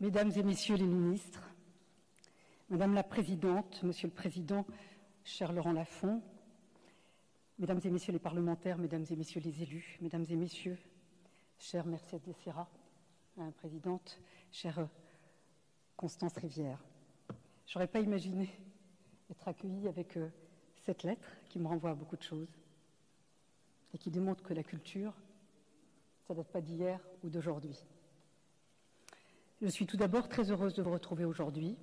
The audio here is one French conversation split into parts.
Mesdames et Messieurs les ministres, Madame la Présidente, Monsieur le Président, cher Laurent Lafont, Mesdames et Messieurs les parlementaires, Mesdames et Messieurs les élus, Mesdames et Messieurs, chère Mercedes Serra, Madame la Présidente, chère Constance Rivière, je n'aurais pas imaginé être accueillie avec cette lettre qui me renvoie à beaucoup de choses et qui démontre que la culture, ça ne date pas d'hier ou d'aujourd'hui. Je suis tout d'abord très heureuse de vous retrouver aujourd'hui.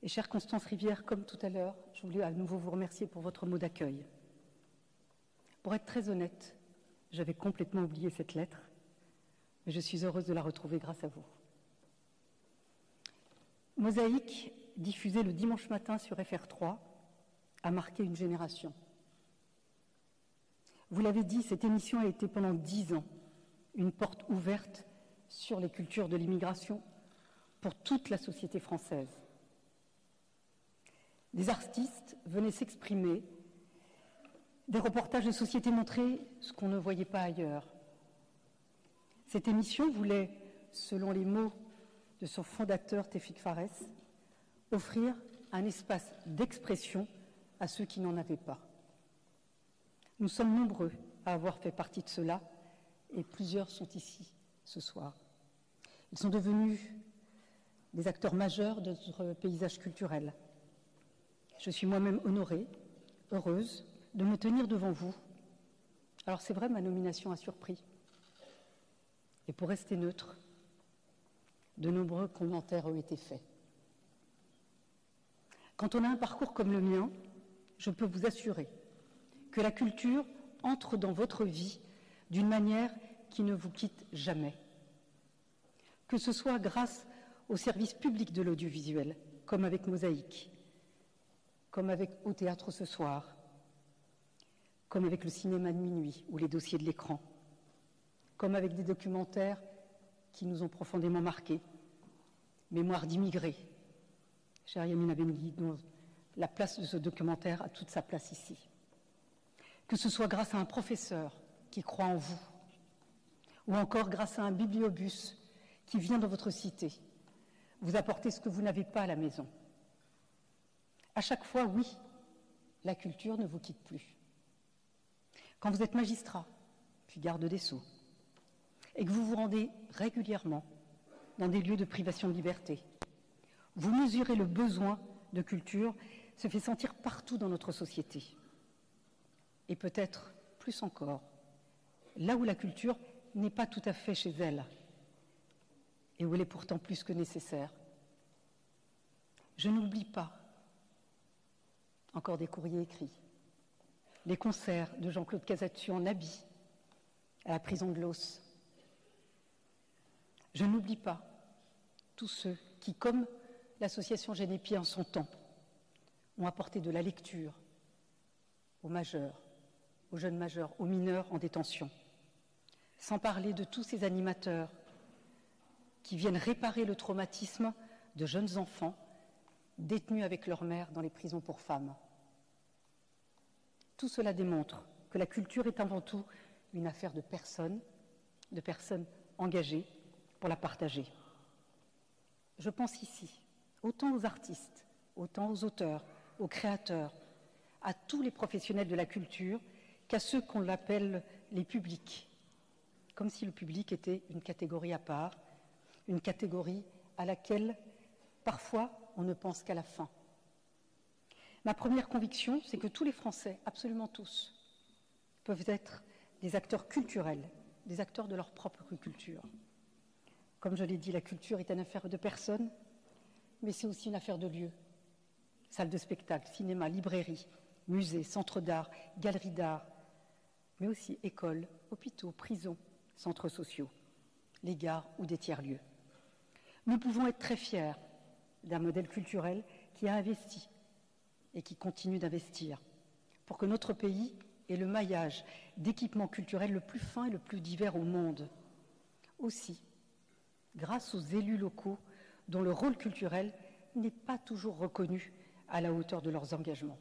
Et chère Constance Rivière, comme tout à l'heure, je voulais à nouveau vous remercier pour votre mot d'accueil. Pour être très honnête, j'avais complètement oublié cette lettre, mais je suis heureuse de la retrouver grâce à vous. Mosaïque, diffusée le dimanche matin sur FR3, a marqué une génération. Vous l'avez dit, cette émission a été pendant 10 ans une porte ouverte sur les cultures de l'immigration pour toute la société française. Des artistes venaient s'exprimer, des reportages de société montraient ce qu'on ne voyait pas ailleurs. Cette émission voulait, selon les mots de son fondateur Théfik Farès, offrir un espace d'expression à ceux qui n'en avaient pas. Nous sommes nombreux à avoir fait partie de cela et plusieurs sont ici ce soir. Ils sont devenus des acteurs majeurs de notre paysage culturel. Je suis moi-même honorée, heureuse de me tenir devant vous. Alors c'est vrai, ma nomination a surpris. Et pour rester neutre, de nombreux commentaires ont été faits. Quand on a un parcours comme le mien, je peux vous assurer que la culture entre dans votre vie d'une manière qui ne vous quitte jamais. Que ce soit grâce au service public de l'audiovisuel, comme avec Mosaïque, comme avec Au Théâtre ce soir, comme avec le cinéma de minuit ou les dossiers de l'écran, comme avec des documentaires qui nous ont profondément marqués. Mémoire d'immigrés, chère Yamina Benguigui, dont la place de ce documentaire a toute sa place ici. Que ce soit grâce à un professeur qui croit en vous, ou encore grâce à un bibliobus qui vient dans votre cité, vous apporter ce que vous n'avez pas à la maison. À chaque fois, oui, la culture ne vous quitte plus. Quand vous êtes magistrat, puis garde des Sceaux, et que vous vous rendez régulièrement dans des lieux de privation de liberté, vous mesurez le besoin de culture se fait sentir partout dans notre société. Et peut-être plus encore, là où la culture n'est pas tout à fait chez elle, et où elle est pourtant plus que nécessaire. Je n'oublie pas encore des courriers écrits, les concerts de Jean-Claude Casatsu en habit à la prison de Los. Je n'oublie pas tous ceux qui, comme l'association Génépi en son temps, ont apporté de la lecture aux majeurs, aux jeunes majeurs, aux mineurs en détention, sans parler de tous ces animateurs qui viennent réparer le traumatisme de jeunes enfants détenus avec leur mère dans les prisons pour femmes. Tout cela démontre que la culture est avant tout une affaire de personnes engagées pour la partager. Je pense ici autant aux artistes, autant aux auteurs, aux créateurs, à tous les professionnels de la culture qu'à ceux qu'on appelle les publics, comme si le public était une catégorie à part, une catégorie à laquelle, parfois, on ne pense qu'à la fin. Ma première conviction, c'est que tous les Français, absolument tous, peuvent être des acteurs culturels, des acteurs de leur propre culture. Comme je l'ai dit, la culture est une affaire de personnes, mais c'est aussi une affaire de lieux. Salles de spectacle, cinéma, librairie, musées, centres d'art, galeries d'art, mais aussi écoles, hôpitaux, prisons, centres sociaux, les gares ou des tiers-lieux. Nous pouvons être très fiers d'un modèle culturel qui a investi et qui continue d'investir pour que notre pays ait le maillage d'équipements culturels le plus fin et le plus divers au monde. Aussi, grâce aux élus locaux dont le rôle culturel n'est pas toujours reconnu à la hauteur de leurs engagements.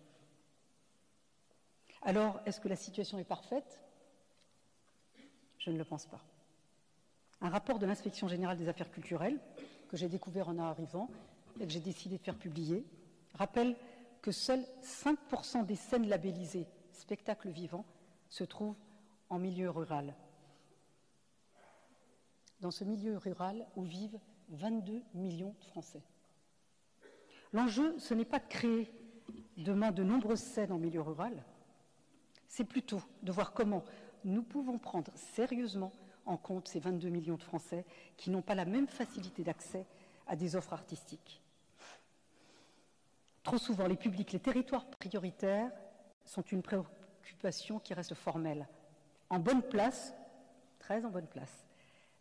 Alors, est-ce que la situation est parfaite? Je ne le pense pas. Un rapport de l'Inspection générale des affaires culturelles, que j'ai découvert en arrivant et que j'ai décidé de faire publier, rappelle que seuls 5% des scènes labellisées spectacles vivants se trouvent en milieu rural. Dans ce milieu rural où vivent 22 millions de Français. L'enjeu, ce n'est pas de créer demain de nombreuses scènes en milieu rural, c'est plutôt de voir comment nous pouvons prendre sérieusement en compte ces 22 millions de Français qui n'ont pas la même facilité d'accès à des offres artistiques. Trop souvent, les publics, les territoires prioritaires sont une préoccupation qui reste formelle. En bonne place, très en bonne place,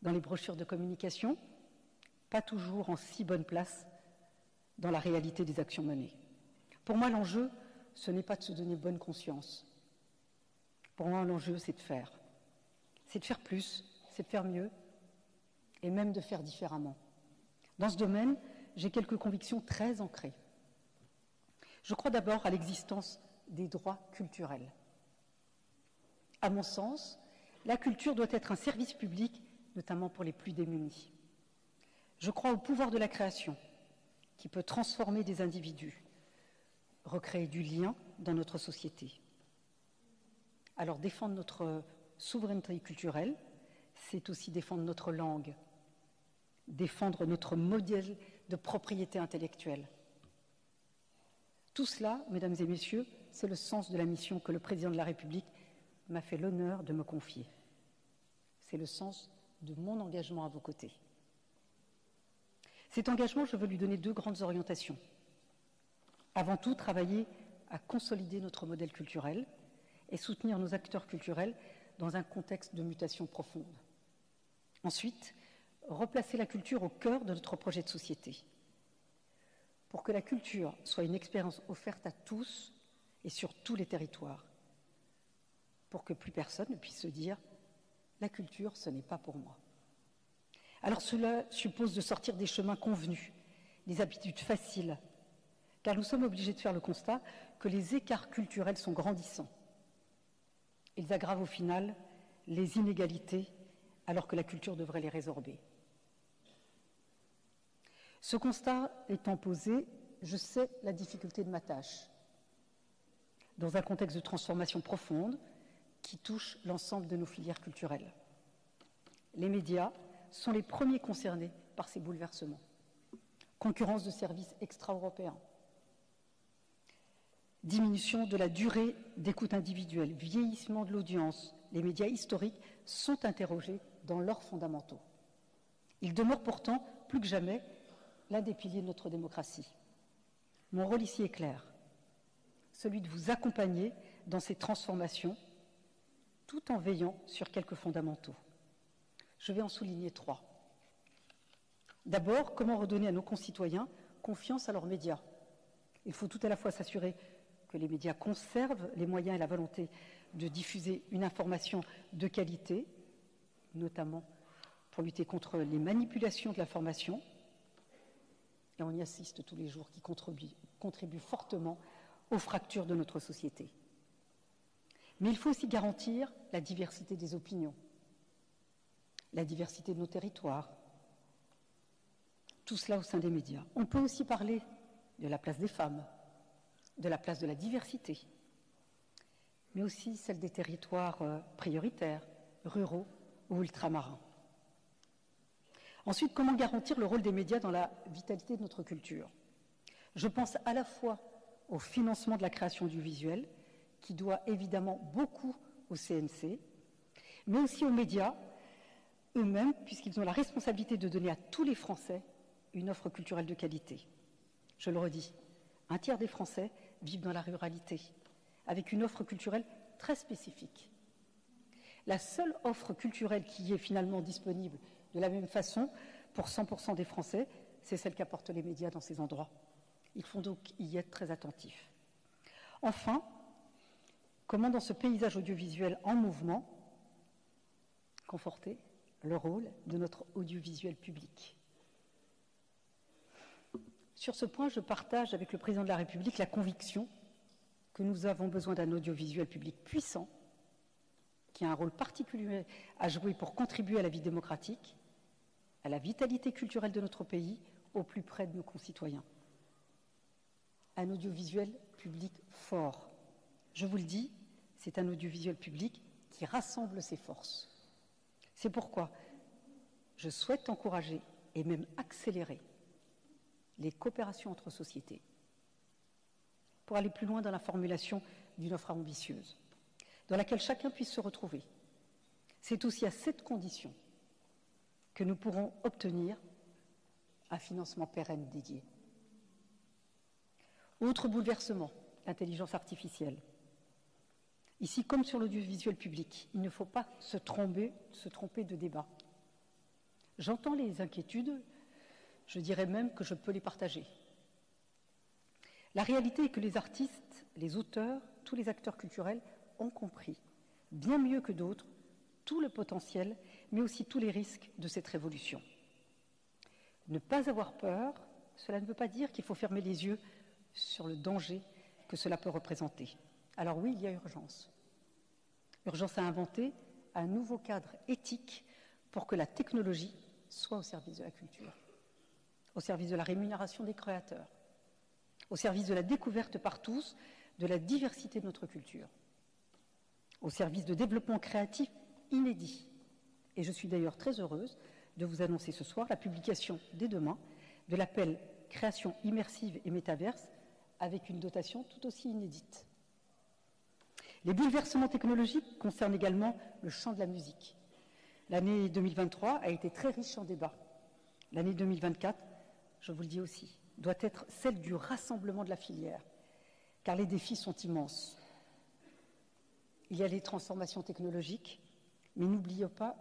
dans les brochures de communication, pas toujours en si bonne place dans la réalité des actions menées. Pour moi, l'enjeu, ce n'est pas de se donner bonne conscience. Pour moi, l'enjeu, c'est de faire. C'est de faire plus, c'est de faire mieux, et même de faire différemment. Dans ce domaine, j'ai quelques convictions très ancrées. Je crois d'abord à l'existence des droits culturels. À mon sens, la culture doit être un service public, notamment pour les plus démunis. Je crois au pouvoir de la création, qui peut transformer des individus, recréer du lien dans notre société. Alors défendre notre souveraineté culturelle, c'est aussi défendre notre langue, défendre notre modèle de propriété intellectuelle. Tout cela, mesdames et messieurs, c'est le sens de la mission que le président de la République m'a fait l'honneur de me confier. C'est le sens de mon engagement à vos côtés. Cet engagement, je veux lui donner deux grandes orientations. Avant tout, travailler à consolider notre modèle culturel et soutenir nos acteurs culturels dans un contexte de mutation profonde. Ensuite, replacer la culture au cœur de notre projet de société. Pour que la culture soit une expérience offerte à tous et sur tous les territoires. Pour que plus personne ne puisse se dire « la culture, ce n'est pas pour moi ». Alors cela suppose de sortir des chemins convenus, des habitudes faciles, car nous sommes obligés de faire le constat que les écarts culturels sont grandissants. Ils aggravent au final les inégalités alors que la culture devrait les résorber. Ce constat étant posé, je sais la difficulté de ma tâche. Dans un contexte de transformation profonde qui touche l'ensemble de nos filières culturelles. Les médias sont les premiers concernés par ces bouleversements. Concurrence de services extra-européens, diminution de la durée d'écoute individuelle, vieillissement de l'audience, les médias historiques sont interrogés dans leurs fondamentaux. Ils demeurent pourtant, plus que jamais, l'un des piliers de notre démocratie. Mon rôle ici est clair, celui de vous accompagner dans ces transformations, tout en veillant sur quelques fondamentaux. Je vais en souligner 3. D'abord, comment redonner à nos concitoyens confiance à leurs médias. Il faut tout à la fois s'assurer que les médias conservent les moyens et la volonté de diffuser une information de qualité, notamment pour lutter contre les manipulations de l'information, et on y assiste tous les jours, qui contribuent fortement aux fractures de notre société. Mais il faut aussi garantir la diversité des opinions, la diversité de nos territoires, tout cela au sein des médias. On peut aussi parler de la place des femmes, de la place de la diversité, mais aussi celle des territoires prioritaires, ruraux ou ultramarins. Ensuite, comment garantir le rôle des médias dans la vitalité de notre culture? Je pense à la fois au financement de la création du visuel, qui doit évidemment beaucoup au CNC, mais aussi aux médias eux-mêmes, puisqu'ils ont la responsabilité de donner à tous les Français une offre culturelle de qualité. Je le redis, 1/3 des Français vivent dans la ruralité, avec une offre culturelle très spécifique. La seule offre culturelle qui est finalement disponible de la même façon pour 100% des Français, c'est celle qu'apportent les médias dans ces endroits. Il faut donc y être très attentifs. Enfin, comment dans ce paysage audiovisuel en mouvement, conforter le rôle de notre audiovisuel public. Sur ce point, je partage avec le président de la République la conviction que nous avons besoin d'un audiovisuel public puissant, qui a un rôle particulier à jouer pour contribuer à la vie démocratique, à la vitalité culturelle de notre pays, au plus près de nos concitoyens. Un audiovisuel public fort. Je vous le dis, c'est un audiovisuel public qui rassemble ses forces. C'est pourquoi je souhaite encourager et même accélérer les coopérations entre sociétés pour aller plus loin dans la formulation d'une offre ambitieuse, dans laquelle chacun puisse se retrouver. C'est aussi à cette condition que nous pourrons obtenir un financement pérenne dédié. Autre bouleversement, l'intelligence artificielle. Ici, comme sur l'audiovisuel public, il ne faut pas se tromper de débat. J'entends les inquiétudes, je dirais même que je peux les partager. La réalité est que les artistes, les auteurs, tous les acteurs culturels ont compris, bien mieux que d'autres, tout le potentiel, mais aussi tous les risques de cette révolution. Ne pas avoir peur, cela ne veut pas dire qu'il faut fermer les yeux sur le danger que cela peut représenter. Alors oui, il y a urgence. Urgence à inventer un nouveau cadre éthique pour que la technologie soit au service de la culture, au service de la rémunération des créateurs, au service de la découverte par tous de la diversité de notre culture, au service de développement créatif inédit. Et je suis d'ailleurs très heureuse de vous annoncer ce soir la publication dès demain de l'appel Création immersive et métaverse avec une dotation tout aussi inédite. Les bouleversements technologiques concernent également le champ de la musique. L'année 2023 a été très riche en débats. L'année 2024, je vous le dis aussi, doit être celle du rassemblement de la filière, car les défis sont immenses. Il y a les transformations technologiques, mais n'oublions pas,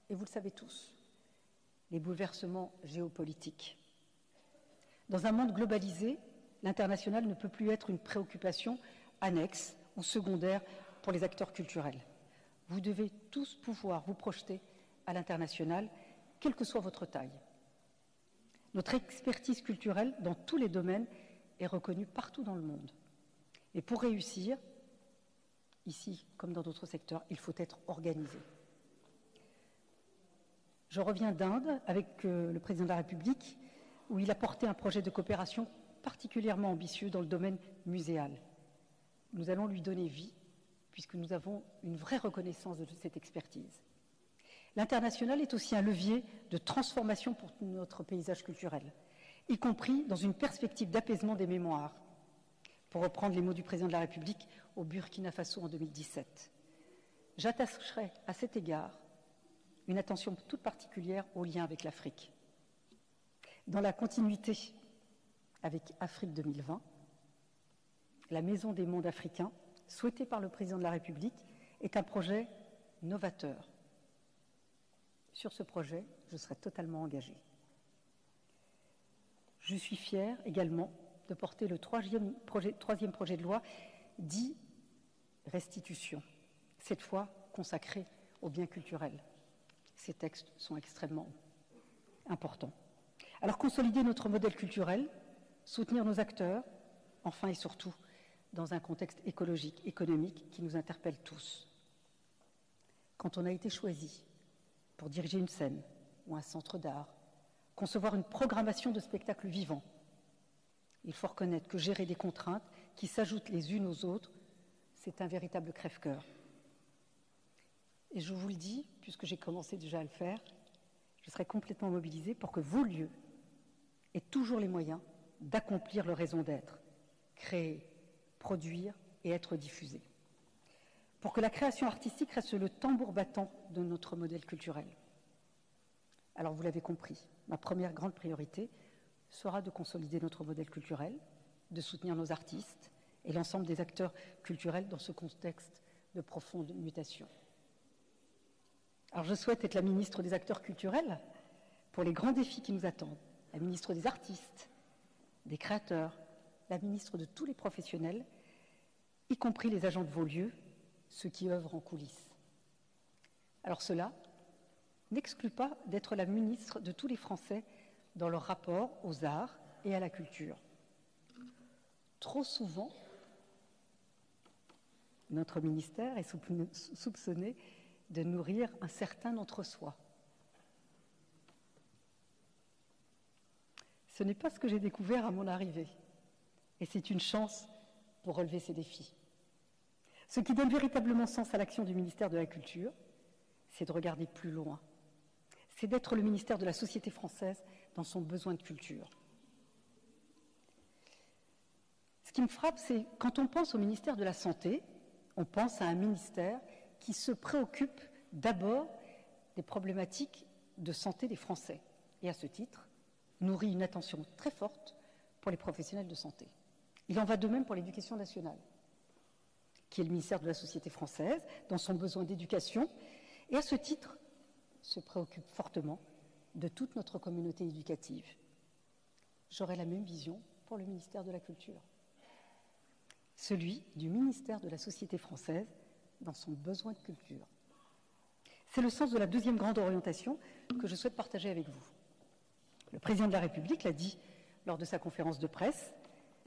et vous le savez tous, les bouleversements géopolitiques. Dans un monde globalisé, l'international ne peut plus être une préoccupation annexe ou secondaire pour les acteurs culturels. Vous devez tous pouvoir vous projeter à l'international, quelle que soit votre taille. Notre expertise culturelle dans tous les domaines est reconnue partout dans le monde. Et pour réussir, ici comme dans d'autres secteurs, il faut être organisé. Je reviens d'Inde avec le président de la République, où il a porté un projet de coopération particulièrement ambitieux dans le domaine muséal. Nous allons lui donner vie, puisque nous avons une vraie reconnaissance de cette expertise. L'international est aussi un levier de transformation pour notre paysage culturel, y compris dans une perspective d'apaisement des mémoires, pour reprendre les mots du président de la République au Burkina Faso en 2017. J'attacherai à cet égard une attention toute particulière au lien avec l'Afrique. Dans la continuité avec Afrique 2020, la Maison des mondes africains, souhaitée par le président de la République, est un projet novateur. Sur ce projet, je serai totalement engagée. Je suis fière également de porter le troisième projet de loi dit restitution, cette fois consacré aux biens culturels. Ces textes sont extrêmement importants. Alors, consolider notre modèle culturel, soutenir nos acteurs, enfin et surtout, dans un contexte écologique, économique qui nous interpelle tous. Quand on a été choisi pour diriger une scène ou un centre d'art, concevoir une programmation de spectacles vivants, il faut reconnaître que gérer des contraintes qui s'ajoutent les unes aux autres, c'est un véritable crève-cœur. Et je vous le dis, puisque j'ai commencé déjà à le faire, je serai complètement mobilisée pour que vos lieux aient toujours les moyens d'accomplir leur raison d'être, créer, produire et être diffusés. Pour que la création artistique reste le tambour battant de notre modèle culturel. Alors vous l'avez compris, ma première grande priorité sera de consolider notre modèle culturel, de soutenir nos artistes et l'ensemble des acteurs culturels dans ce contexte de profonde mutation. Alors je souhaite être la ministre des acteurs culturels pour les grands défis qui nous attendent, la ministre des artistes, des créateurs, la ministre de tous les professionnels, y compris les agents de vos lieux, ceux qui œuvrent en coulisses. Alors cela n'exclut pas d'être la ministre de tous les Français dans leur rapport aux arts et à la culture. Trop souvent, notre ministère est soupçonné de nourrir un certain entre-soi. Ce n'est pas ce que j'ai découvert à mon arrivée. Et c'est une chance pour relever ces défis. Ce qui donne véritablement sens à l'action du ministère de la Culture, c'est de regarder plus loin. C'est d'être le ministère de la société française dans son besoin de culture. Ce qui me frappe, c'est quand on pense au ministère de la Santé, on pense à un ministère qui se préoccupe d'abord des problématiques de santé des Français. Et à ce titre, nourrit une attention très forte pour les professionnels de santé. Il en va de même pour l'éducation nationale, qui est le ministère de la société française, dans son besoin d'éducation, et à ce titre, se préoccupe fortement de toute notre communauté éducative. J'aurais la même vision pour le ministère de la Culture, celui du ministère de la société française dans son besoin de culture. C'est le sens de la deuxième grande orientation que je souhaite partager avec vous. Le président de la République l'a dit lors de sa conférence de presse,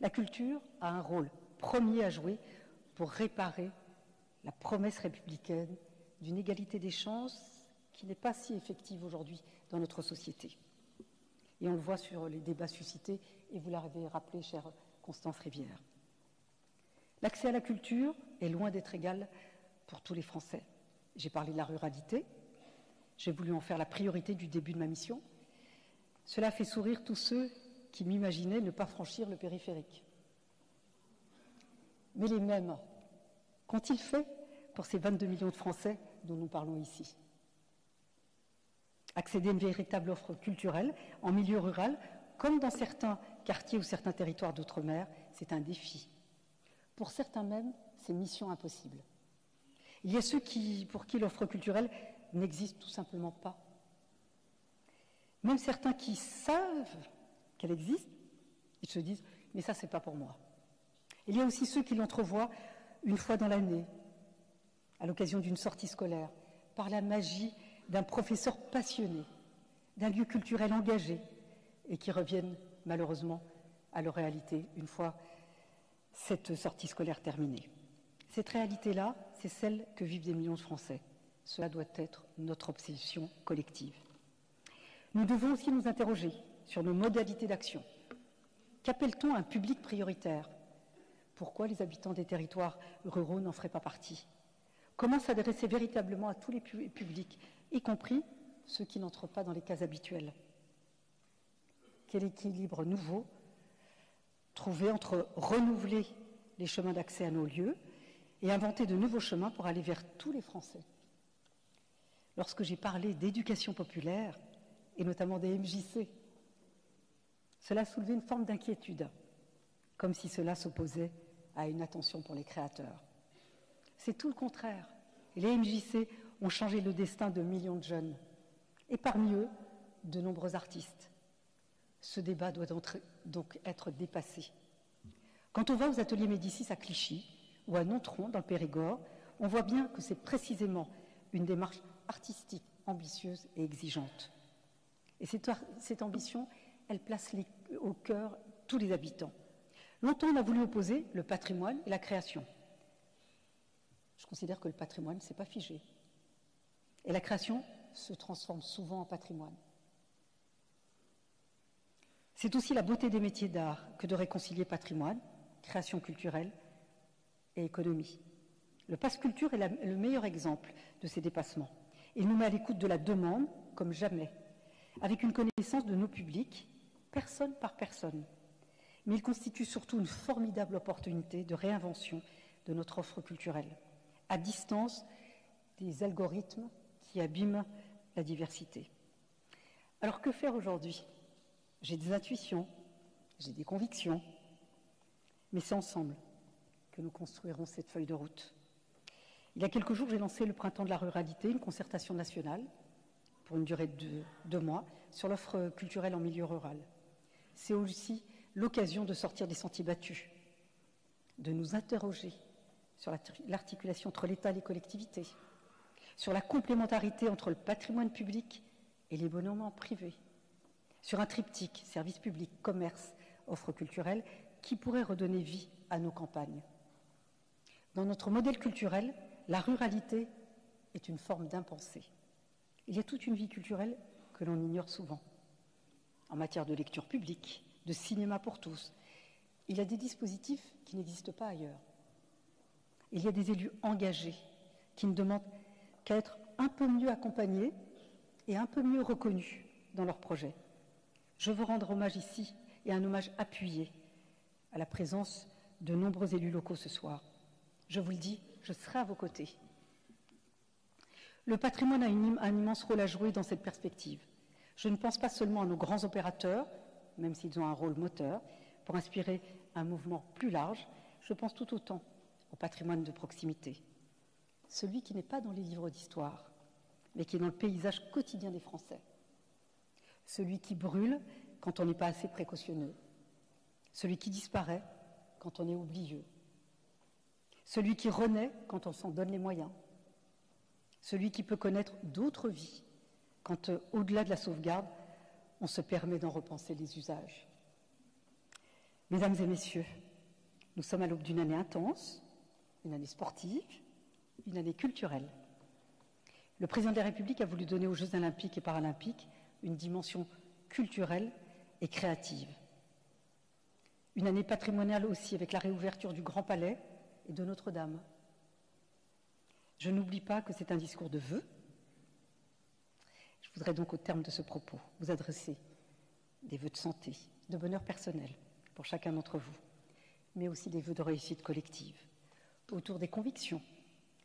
la culture a un rôle premier à jouer pour réparer la promesse républicaine d'une égalité des chances qui n'est pas si effective aujourd'hui dans notre société. Et on le voit sur les débats suscités, et vous l'avez rappelé, chère Constance Rivière. L'accès à la culture est loin d'être égal pour tous les Français. J'ai parlé de la ruralité, j'ai voulu en faire la priorité du début de ma mission. Cela fait sourire tous ceux qui m'imaginaient ne pas franchir le périphérique. Mais les mêmes, qu'ont-ils fait pour ces 22 millions de Français dont nous parlons ici? Accéder à une véritable offre culturelle en milieu rural, comme dans certains quartiers ou certains territoires d'outre-mer, c'est un défi. Pour certains même, c'est mission impossible. Il y a ceux pour qui l'offre culturelle n'existe tout simplement pas. Même certains qui savent qu'elle existe, ils se disent « mais ça, c'est pas pour moi ». Il y a aussi ceux qui l'entrevoient une fois dans l'année, à l'occasion d'une sortie scolaire, par la magie d'un professeur passionné, d'un lieu culturel engagé, et qui reviennent malheureusement à leur réalité une fois cette sortie scolaire terminée. Cette réalité-là, c'est celle que vivent des millions de Français. Cela doit être notre obsession collective. Nous devons aussi nous interroger sur nos modalités d'action. Qu'appelle-t-on un public prioritaire? Pourquoi les habitants des territoires ruraux n'en feraient pas partie? Comment s'adresser véritablement à tous les publics, y compris ceux qui n'entrent pas dans les cases habituelles? Quel équilibre nouveau trouver entre renouveler les chemins d'accès à nos lieux et inventer de nouveaux chemins pour aller vers tous les Français? Lorsque j'ai parlé d'éducation populaire, et notamment des MJC, cela a soulevé une forme d'inquiétude, comme si cela s'opposait à une attention pour les créateurs. C'est tout le contraire. Les MJC ont changé le destin de millions de jeunes, et parmi eux, de nombreux artistes. Ce débat doit donc être dépassé. Quand on va aux ateliers Médicis à Clichy ou à Nontron, dans le Périgord, on voit bien que c'est précisément une démarche artistique ambitieuse et exigeante. Et cette ambition, elle place au cœur tous les habitants. Longtemps, on a voulu opposer le patrimoine et la création. Je considère que le patrimoine, ce n'est pas figé. Et la création se transforme souvent en patrimoine. C'est aussi la beauté des métiers d'art que de réconcilier patrimoine, création culturelle et économie. Le Pass Culture est le meilleur exemple de ces dépassements. Il nous met à l'écoute de la demande comme jamais, avec une connaissance de nos publics, personne par personne. Mais il constitue surtout une formidable opportunité de réinvention de notre offre culturelle, à distance des algorithmes qui abîment la diversité. Alors que faire aujourd'hui? J'ai des intuitions, j'ai des convictions, mais c'est ensemble que nous construirons cette feuille de route. Il y a quelques jours, j'ai lancé le Printemps de la ruralité, une concertation nationale pour une durée de 2 mois sur l'offre culturelle en milieu rural. C'est aussi l'occasion de sortir des sentiers battus, de nous interroger sur l'articulation entre l'État et les collectivités, sur la complémentarité entre le patrimoine public et les monuments privés, sur un triptyque, service public, commerce, offre culturelle, qui pourrait redonner vie à nos campagnes. Dans notre modèle culturel, la ruralité est une forme d'impensé. Il y a toute une vie culturelle que l'on ignore souvent. en matière de lecture publique, de cinéma pour tous. Il y a des dispositifs qui n'existent pas ailleurs. Il y a des élus engagés qui ne demandent qu'à être un peu mieux accompagnés et un peu mieux reconnus dans leurs projets. Je veux rendre hommage ici, et un hommage appuyé, à la présence de nombreux élus locaux ce soir. Je vous le dis, je serai à vos côtés. Le patrimoine a un immense rôle à jouer dans cette perspective. Je ne pense pas seulement à nos grands opérateurs, même s'ils ont un rôle moteur, pour inspirer un mouvement plus large, je pense tout autant au patrimoine de proximité. Celui qui n'est pas dans les livres d'histoire, mais qui est dans le paysage quotidien des Français. Celui qui brûle quand on n'est pas assez précautionneux. Celui qui disparaît quand on est oublieux. Celui qui renaît quand on s'en donne les moyens. Celui qui peut connaître d'autres vies quand, au-delà de la sauvegarde, on se permet d'en repenser les usages. Mesdames et messieurs, nous sommes à l'aube d'une année intense, une année sportive, une année culturelle. Le président de la République a voulu donner aux Jeux olympiques et paralympiques une dimension culturelle et créative. Une année patrimoniale aussi, avec la réouverture du Grand Palais et de Notre-Dame. Je n'oublie pas que c'est un discours de vœux. Je voudrais donc, au terme de ce propos, vous adresser des vœux de santé, de bonheur personnel pour chacun d'entre vous, mais aussi des vœux de réussite collective, autour des convictions,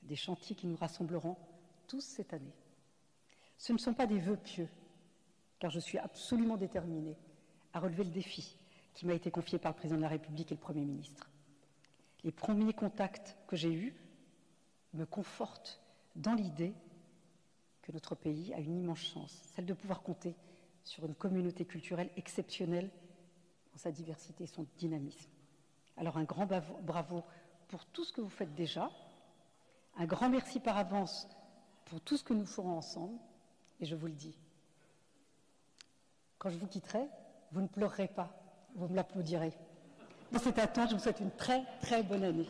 des chantiers qui nous rassembleront tous cette année. Ce ne sont pas des vœux pieux, car je suis absolument déterminée à relever le défi qui m'a été confié par le président de la République et le Premier ministre. Les premiers contacts que j'ai eus me confortent dans l'idée que notre pays a une immense chance, celle de pouvoir compter sur une communauté culturelle exceptionnelle dans sa diversité et son dynamisme. Alors un grand bravo pour tout ce que vous faites déjà, un grand merci par avance pour tout ce que nous ferons ensemble, et je vous le dis, quand je vous quitterai, vous ne pleurerez pas, vous me l'applaudirez. Dans cette attente, je vous souhaite une très très bonne année.